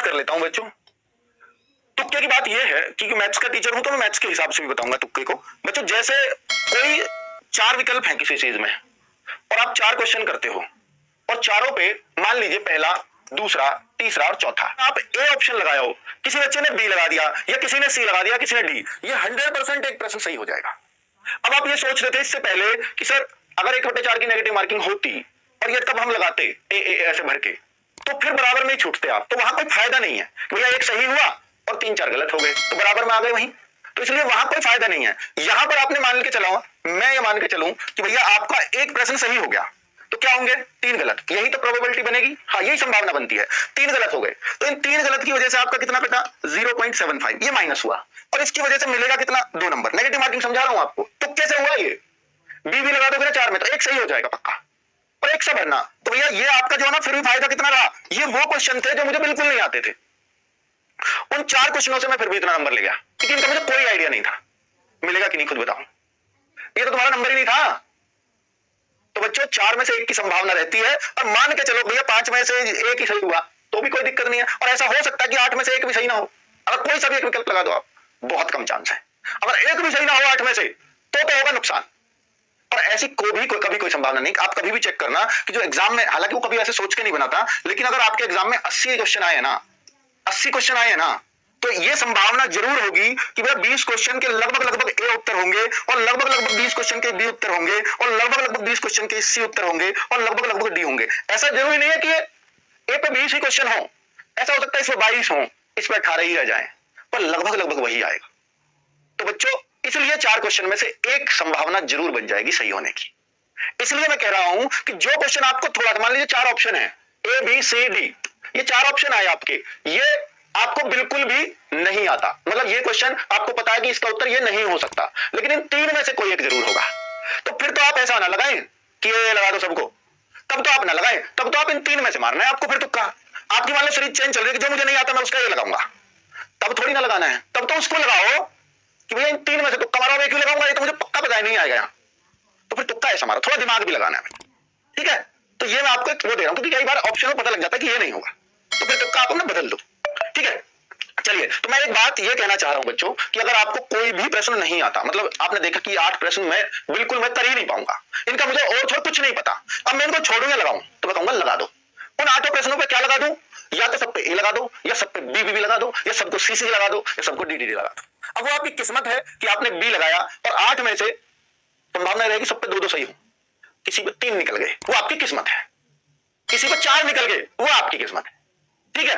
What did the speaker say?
कर लेता हूं बच्चों। तुक्के की बात यह है कि मैथ्स का टीचर हूं तो मैं मैथ्स के हिसाब से भी बताऊंगा तुक्के को। बच्चों जैसे कोई 4 विकल्प हैं किसी चीज में और आप 4 क्वेश्चन करते हो और चारों पे मान लीजिए पहला, दूसरा, तीसरा और चौथा आप ए ऑप्शन लगाए हो, किसी बच्चे ने बी लगा दिया या किसी ने सी लगा दिया, किसी ने डी, ये 100% एक प्रश्न सही हो जाएगा। अब आप ये सोच रहे थे इससे पहले कि सर अगर 1/4 की नेगेटिव मार्किंग होती और ये तब हम लगाते ए ऐसे भर के तो फिर बराबर में ही छूटते आप, तो वहां कोई फायदा नहीं है। भैया एक सही हुआ और 3-4 गलत हो गए तो बराबर में आ गए वहीं, तो इसलिए वहां कोई फायदा नहीं है। यहां पर आपने मान के चला, मैं ये मान के चलूं कि भैया आपका एक प्रश्न सही हो गया तो क्या होंगे 3 गलत, यही तो प्रोबेबिलिटी बनेगी। हाँ यही संभावना बनती है। 3 गलत हो गए तो इन 3 गलत की वजह से आपका कितना कटा 0.75, ये माइनस हुआ और इसकी वजह से मिलेगा कितना 2 नंबर। नेगेटिव मार्किंग समझा रहा हूं आपको। तो कैसे हुआ ये, बी भी लगा दोगे ना 4 में तो एक सही हो जाएगा पक्का और एक सा भरना। तो भैया ये आपका जो है ना फिर भी फायदा कितना रहा, ये वो क्वेश्चन थे जो मुझे बिल्कुल नहीं आते थे। उन 4 क्वेश्चनों से मैं फिर भी इतना नंबर ले गया क्योंकि इनका मुझे कोई आइडिया नहीं था मिलेगा कि नहीं, खुद बताओ। ये तो तुम्हारा नंबर ही नहीं था। तो बच्चों 4 में से 1 की संभावना रहती है और मान के चलो भैया 5 में से 1 ही सही हुआ तो भी कोई दिक्कत नहीं है, और ऐसा हो सकता है कि 8 में से 1 भी सही ना हो। अगर कोई सा भी एक विकल्प लगा दो आप, बहुत कम चांस है। अगर 1 भी सही ना हो 8 में से तो होगा नुकसान। और ऐसी कभी कोई संभावना नहीं। आप कभी भी चेक करना कि जो एग्जाम में, हालांकि वो कभी ऐसे सोच के नहीं बनाता, लेकिन अगर आपके एग्जाम में 80 क्वेश्चन आए ना, 80 क्वेश्चन आए ना, तो ये संभावना जरूर होगी कि भैया 20 क्वेश्चन के लगभग ए उत्तर होंगे और लगभग 20 क्वेश्चन के बी उत्तर होंगे और लगभग 20 क्वेश्चन के सी उत्तर होंगे और लगभग डी होंगे। ऐसा जरूरी नहीं है कि ए पे 20 ही क्वेश्चन हो, ऐसा हो सकता है इसमें 22 हो, इसमें 18 ही रह जाए, पर लगभग वही आएगा। तो बच्चों इसलिए 4 क्वेश्चन में से एक संभावना जरूर बन जाएगी सही होने की। इसलिए मैं कह रहा हूं कि जो क्वेश्चन आपको थोड़ा, मान लीजिए 4 ऑप्शन है ए बी सी डी, ये 4 ऑप्शन आए आपके, ये आपको बिल्कुल भी नहीं आता, मतलब ये क्वेश्चन आपको पता है कि इसका उत्तर ये नहीं हो सकता, लेकिन इन 3 में से कोई एक जरूर होगा। तो फिर तो आप ऐसा ना लगाएं कि ये लगा दो सबको, तब तो आप ना लगाएं, तब तो आप इन 3 में से मारना है आपको। फिर तुक्का आपकी मान लो सीरीज चेंज चल रही है कि जो मुझे नहीं आता मैं उसका ये लगाऊंगा, तब थोड़ी ना लगाना है। तब तो उसको लगाओ कि भैया इन 3 में से तुक्का मारो, एक ही लगाऊंगा, ये तो मुझे पक्का पता नहीं आएगा, तो फिर तुक्का ऐसा मारो, थोड़ा दिमाग भी लगाना है। ठीक है, तो ये मैं आपको वो दे रहा हूं क्योंकि कई बार ऑप्शन में पता लग जाता है कि ये नहीं होगा, तो फिर तुक्का आप अपना बदल दो। ठीक है, चलिए, तो मैं एक बात ये कहना चाह रहा हूं बच्चों कि अगर आपको कोई भी प्रश्न नहीं आता, मतलब आपने देखा कि 8 प्रश्न मैं बिल्कुल मैं कर ही नहीं पाऊंगा, इनका मुझे और थोड़ा कुछ नहीं पता, अब मैं इनको छोड़ूंगा लगाऊं, तो मैं कहूंगा लगा दो। उन 8 प्रश्नों पे क्या लगा दूं, या तो सब पे ए लगा दो, या सब पे बी लगा दो, या सबको सी लगा दो, या सबको डी लगा दो। अब वो आपकी किस्मत है कि आपने बी लगाया और 8 में से संभावना रहेगी सब पे 2-2 सही हो, किसी पे 3 निकल गए वो आपकी किस्मत है, किसी पे 4 निकल गए वो आपकी किस्मत है। ठीक है,